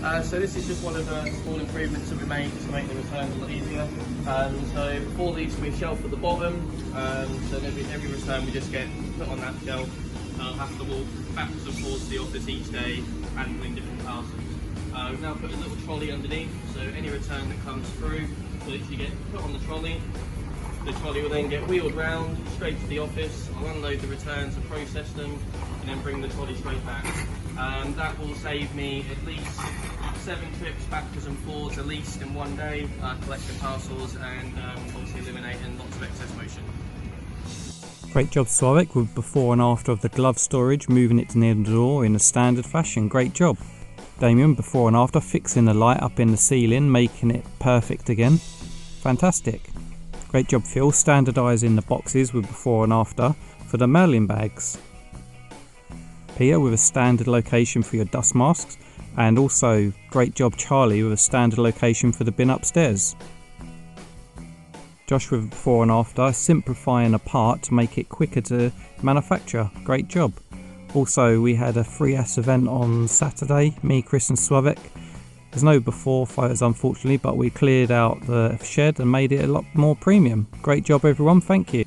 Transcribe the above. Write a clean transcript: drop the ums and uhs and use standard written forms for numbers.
So this is just one of the small improvements that we made to make the returns a lot easier. So before these we shelf at the bottom, so every return we just get put on that shelf. I'll have to walk backwards and forwards to the office each day, handling different parcels. We've now put a little trolley underneath, so any return that comes through will literally get put on the trolley. The trolley will then get wheeled round straight to the office. I'll unload the returns and process them, and then bring the trolley straight back. That will save me at least 7 trips backwards and forwards at least in one day, collecting parcels and obviously eliminating lots of excess motion. Great job Sławek with before and after of the glove storage, moving it near the door in a standard fashion. Great job. Damien, before and after, fixing the light up in the ceiling, making it perfect again. Fantastic. Great job Phil, standardising the boxes with before and after for the mailing bags. Peter with a standard location for your dust masks, and also great job Charlie with a standard location for the bin upstairs. Josh with before and after, simplifying a part to make it quicker to manufacture. Great job. Also, we had a free ass event on Saturday, me, Chris and Sławek. There's no before photos unfortunately, but we cleared out the shed and made it a lot more premium. Great job everyone, thank you.